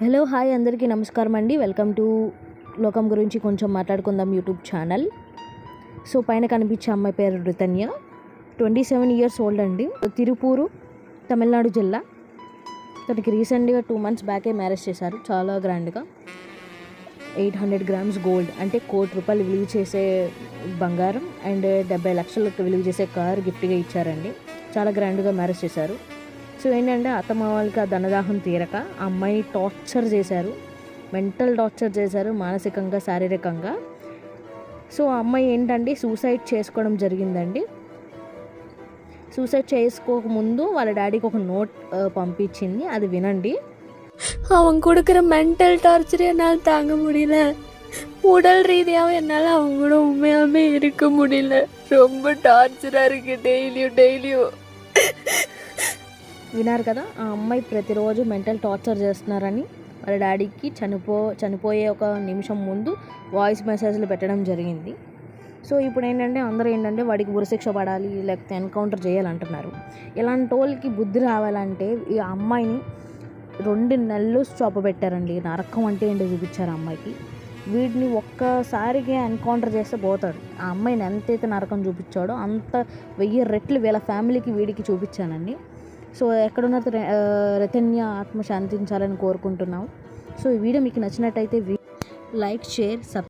Hello hi అందరికీ నమస్కారం అండి. వెల్కమ్ టు లోకం గురించి కొంచెం మాట్లాడుకుందాం యూట్యూబ్ ఛానల్. సో పైన కనిపించే అమ్మాయి పేరు రితన్య, 27 ఇయర్స్ ఓల్డ్ అండి. తిరుపూరు తమిళనాడు జిల్లా. తనకి రీసెంట్గా 2 months బ్యాకే మ్యారేజ్ చేశారు, చాలా గ్రాండ్గా. 800 grams గోల్డ్ అంటే ₹1,00,00,000 విలువ చేసే బంగారం అండ్ 70 లక్షలకు విలువ చేసే కారు గిఫ్ట్గా ఇచ్చారండి. చాలా గ్రాండ్గా మ్యారేజ్ చేశారు. సో ఏంటంటే అత్తమామలకి ఆ ధనదాహం తీరక ఆ అమ్మాయిని టార్చర్ చేశారు, మెంటల్ టార్చర్ చేశారు, మానసికంగా శారీరకంగా. సో ఆ అమ్మాయి ఏంటంటే సూసైడ్ చేసుకోవడం జరిగిందండి. సూసైడ్ చేసుకోకముందు వాళ్ళ డాడీకి ఒక నోట్ పంపించింది, అది వినండి. அவன் கொடுக்குற மென்டல் டார்ச்சர் என்னால் தாங்க முடியல. உடல் ரீதியாகவும் என்னால் அவங்க கூட உண்மையாகவே இருக்க முடியல. ரொம்ப டார்ச்சராக இருக்குது டெய்லியும். విన్నారు కదా, ఆ అమ్మాయి ప్రతిరోజు మెంటల్ టార్చర్ చేస్తున్నారని వాళ్ళ డాడీకి చనిపోయే ఒక నిమిషం ముందు వాయిస్ మెసేజ్లు పెట్టడం జరిగింది. సో ఇప్పుడు అందరూ వాడికి ఉరిశిక్ష పడాలి లేకపోతే ఎన్కౌంటర్ చేయాలంటున్నారు. ఇలాంటి వాళ్ళకి బుద్ధి రావాలంటే ఈ అమ్మాయిని 2 నెలలు స్టాప్ పెట్టారండి. నరకం అంటే ఏంటో చూపించారు ఆ అమ్మాయికి. వీడిని ఒక్కసారిగా ఎన్కౌంటర్ చేస్తే పోతాడు. ఆ అమ్మాయిని ఎంతైతే నరకం చూపించాడో అంత 1000 రెట్లు వీళ్ళ ఫ్యామిలీకి వీడికి చూపించానండి. సో ఎక్కడున్న రితన్య ఆత్మ శాంతించాలని కోరుకుంటున్నాం. సో ఈ వీడియో మీకు నచ్చినట్టయితే లైక్, షేర్,